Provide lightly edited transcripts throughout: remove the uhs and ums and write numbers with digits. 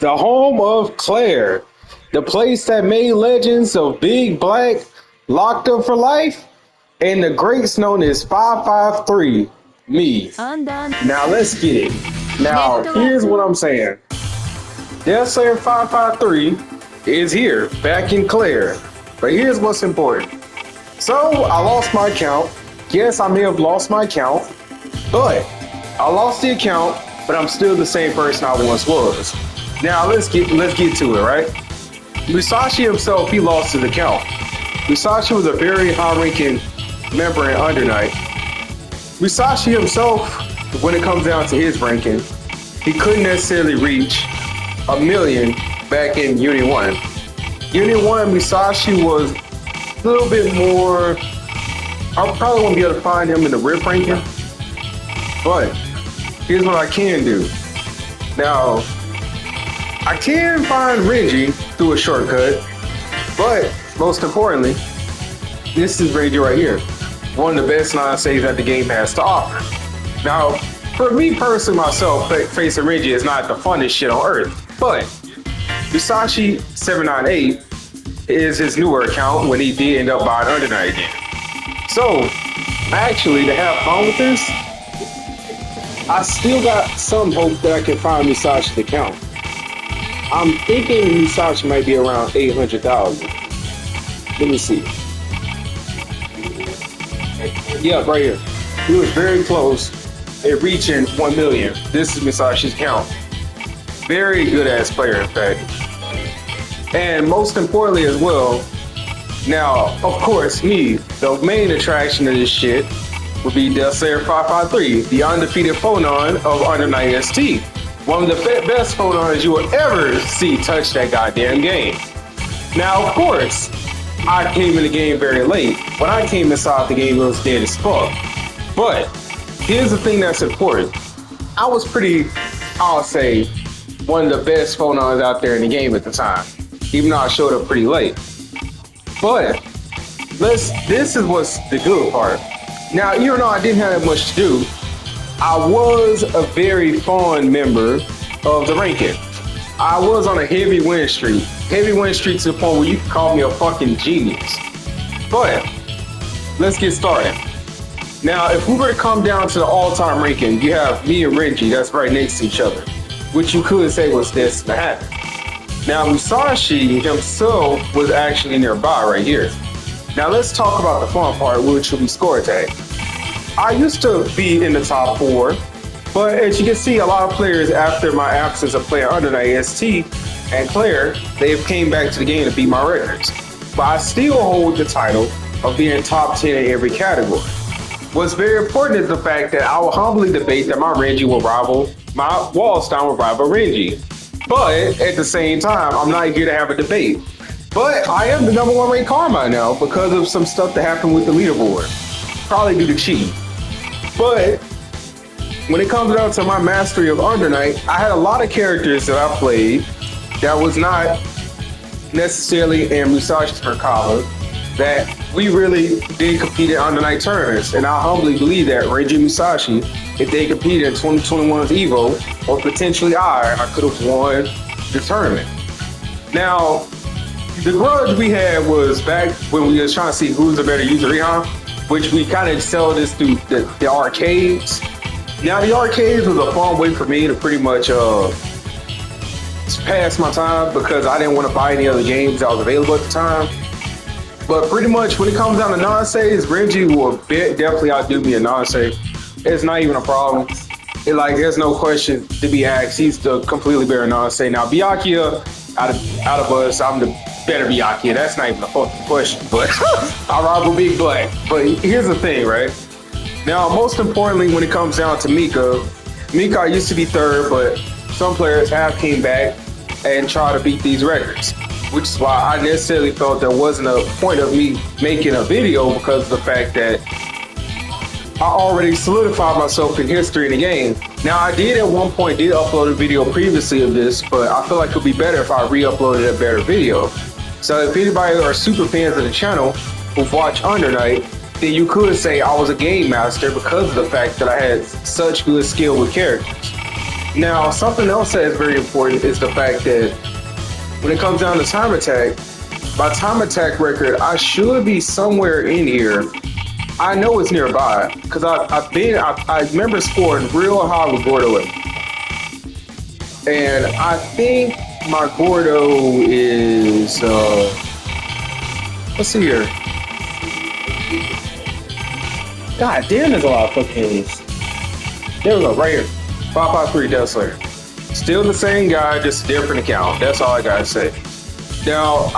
The home of Claire, the place that made legends of Big Black locked up for life, and the greats known as 553, me. Now let's get it. Now, here's what I'm saying. Death Slayer 553 is here, back in Claire. But here's what's important. So, I lost my account. Yes, I may have lost my account, but I lost the account, but I'm still the same person I once was. Now let's get to it, right? Musashi himself, he lost his account. Musashi was a very high-ranking member in Under Night. Musashi himself, when it comes down to his ranking, he couldn't necessarily reach 1,000,000 back in UNI 1. UNI 1, Musashi was a little bit more. I probably won't be able to find him in the RIP ranking, but here's what I can do. Now, I can find Renji through a shortcut, but most importantly, this is Renji right here. One of the best non-saves that the game has to offer. Now, for me personally, myself, facing Renji is not the funnest shit on earth, but Musashi 798 is his newer account when he did end up buying Under Night again. So, actually, to have fun with this, I still got some hope that I can find Musashi's account. I'm thinking Musashi might be around 800,000. Let me see. Yeah, right here. He was very close at reaching 1,000,000. This is Musashi's account. Very good ass player, in fact. And most importantly as well, now, of course, me, the main attraction of this shit would be Death Slayer 553, the undefeated phonon of Under Night ST. One of the best phonons you will ever see touch that goddamn game. Now, of course, I came in the game very late. When I came inside the game, it was dead as fuck. But here's the thing that's important. I was I'll say, one of the best phonons out there in the game at the time, even though I showed up pretty late. But this is what's the good part. Now, even though I didn't have that much to do, I was a very fond member of the ranking. I was on a heavy win streak. Heavy win streak to the point where you can call me a fucking genius. But let's get started. Now, if we were to come down to the all-time ranking, you have me and Renji, that's right next to each other, which you could say was destined to happen. Now, Musashi himself was actually nearby right here. Now, let's talk about the fun part, which will be score tag. I used to be in the top 4, but as you can see, a lot of players after my absence of playing Under Night ST and Claire, they've came back to the game to beat my records. But I still hold the title of being top 10 in every category. What's very important is the fact that I will humbly debate that my Wallstein will rival Renji. But at the same time, I'm not here to have a debate. But I am the number 1 ranked Karma now because of some stuff that happened with the leaderboard. Probably due to cheating. But when it comes down to my mastery of Under Night, I had a lot of characters that I played that was not necessarily in Musashi's Merkava that we really did compete in Under Night tournaments. And I humbly believe that Renji Musashi, if they competed in 2021's EVO, or potentially I could have won the tournament. Now, the grudge we had was back when we was trying to see who's the better user, which we kind of sell this through the arcades. Now, the arcades was a fun way for me to pretty much pass my time because I didn't want to buy any other games that was available at the time. But pretty much when it comes down to non-saves, Renji will definitely outdo me in non-save. It's not even a problem. There's no question to be asked. He's the completely better non-save. Now, Byakuya, out of us, I'm the better Byakuya. That's not even a fucking question. But I rival Big Black. But here's the thing, right? Now, most importantly, when it comes down to Mika I used to be 3rd, but some players have came back and tried to beat these records, which is why I necessarily felt there wasn't a point of me making a video because of the fact that I already solidified myself in history in the game. Now, I did at one point upload a video previously of this, but I feel like it would be better if I re-uploaded a better video. So if anybody are super fans of the channel who've watched Under Night, then you could say I was a game master because of the fact that I had such good skill with characters. Now, something else that is very important is the fact that when it comes down to time attack, my time attack record, I should be somewhere in here. I know it's nearby because I remember scoring real high with Gordo, and I think my Gordo is let's see here. God damn, there's a lot of fucking aliens. There we go, right here. 553 Death Slayer. Still the same guy, just a different account. That's all I gotta say. Now,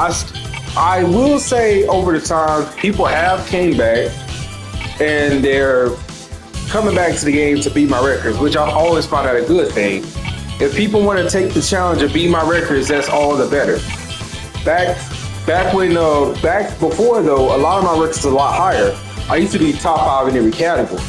I will say over the time, people have came back and they're coming back to the game to beat my records, which I always find that a good thing. If people want to take the challenge of beat my records, that's all the better. Back before though, a lot of my records are a lot higher. I used to be top 5 in every category.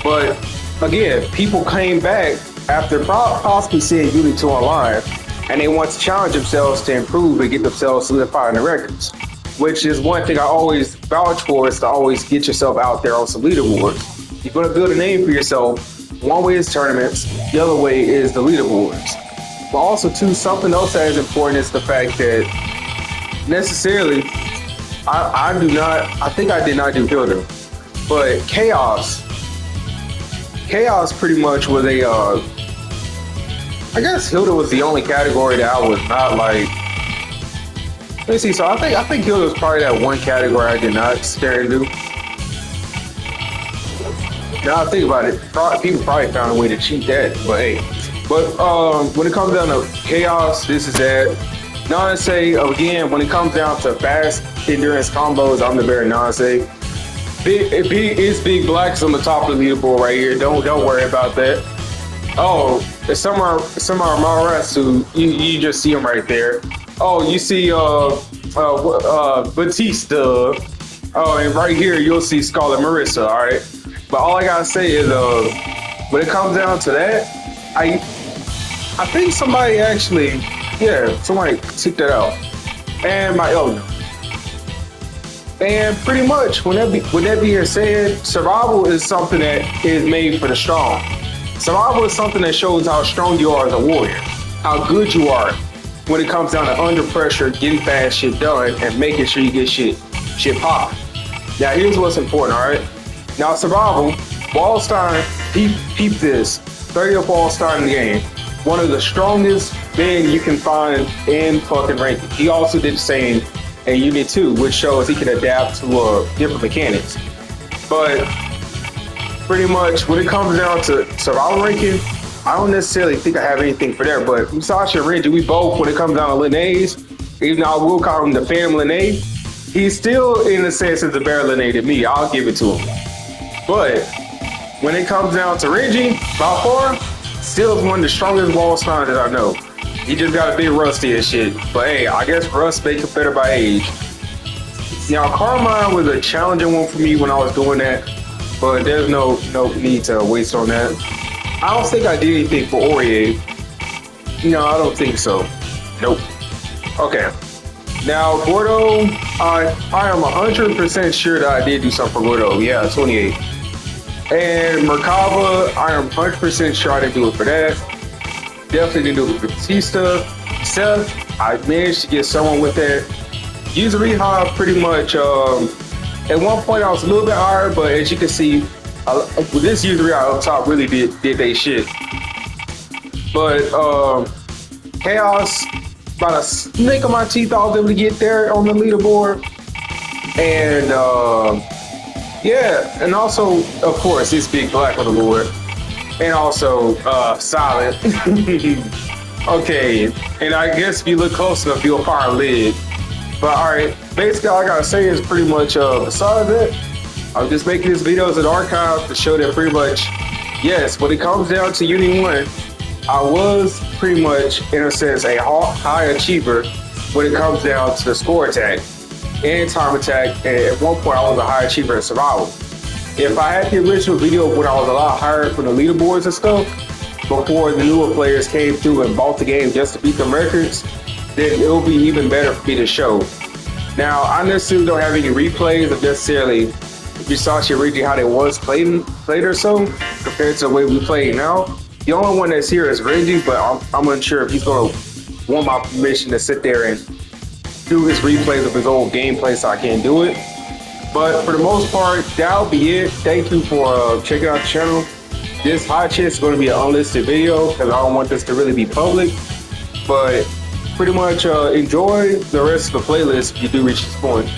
But again, people came back after possibly seeing UNI 2 online, and they want to challenge themselves to improve and get themselves solidified in the records. Which is one thing I always vouch for, is to always get yourself out there on some leaderboards. You're gonna build a name for yourself. One way is tournaments, the other way is the leaderboards. But also too, something else that is important is the fact that necessarily, I think I did not do Hilda, but Chaos pretty much was I guess Hilda was the only category that I was not like. Let me see. So I think Hilda was probably that one category I did not stare and do. Now I think about it, people probably found a way to cheat that, but hey. But when it comes down to Chaos, this is that. Nonce, again, when it comes down to fast endurance combos, I'm the better Nonce. It's Big Black's on the top of the leaderboard right here. Don't worry about that. Oh, it's somewhere Marasu. You just see him right there. Oh, you see Batista. Oh, and right here you'll see Scarlet Marissa. All right, but all I gotta say is when it comes down to that, I think somebody took that out. And my elder. And pretty much, with that being said, survival is something that is made for the strong. Survival is something that shows how strong you are as a warrior, how good you are when it comes down to under pressure, getting fast shit done, and making sure you get shit popping. Now, here's what's important, all right? Now, survival, Wallstein, peep this, 30th Wallstein in the game. One of the strongest men you can find in fucking ranking. He also did the same in UNI 2, which shows he can adapt to different mechanics. But pretty much when it comes down to survival ranking, I don't necessarily think I have anything for there. But Musashi and Renji, we both, when it comes down to Linnaeus, even though I will call him the Phantom Linnae, he's still, in a sense, is a better Linnae than me. I'll give it to him. But when it comes down to Renji, by far, still is one of the strongest Wallstein that I know. He just got a bit rusty and shit. But hey, I guess rust makes it better by age. Now, Carmine was a challenging one for me when I was doing that, but there's no need to waste on that. I don't think I did anything for Aurier. No, I don't think so. Nope. Okay. Now, Gordo, I am 100% sure that I did do something for Gordo. Yeah, 28. And Merkava, I am 100% sure I didn't do it for that. Definitely didn't do it for Batista. Seth, I managed to get someone with that. Yuzuriha, pretty much, at one point I was a little bit higher, but as you can see, with this Yuzuriha up top really did they shit. But Chaos, about a snake of my teeth, I was able to get there on the leaderboard. And yeah, and also, of course, it's Big Black on the board. And also, Silent. Okay, and I guess if you look close enough, you'll find Lid. But alright, basically all I gotta say is pretty much, besides that, I'm just making this video as an archive to show that pretty much, yes, when it comes down to UNI 1, I was pretty much, in a sense, a high achiever when it comes down to the score attack and time attack, and at one point I was a high achiever in survival. If I had the original video when I was a lot higher for the leaderboards and stuff, before the newer players came through and bought the game just to beat them records, then it'll be even better for me to show. Now, I necessarily don't have any replays of necessarily Versace originally how they was played or so, compared to the way we play now. The only one that's here is Reggie, but I'm unsure if he's gonna want my permission to sit there and do his replays of his old gameplay, so I can't do it. But for the most part, that'll be it. Thank you for checking out the channel. This hot shit is going to be an unlisted video because I don't want this to really be public. But pretty much enjoy the rest of the playlist if you do reach this point.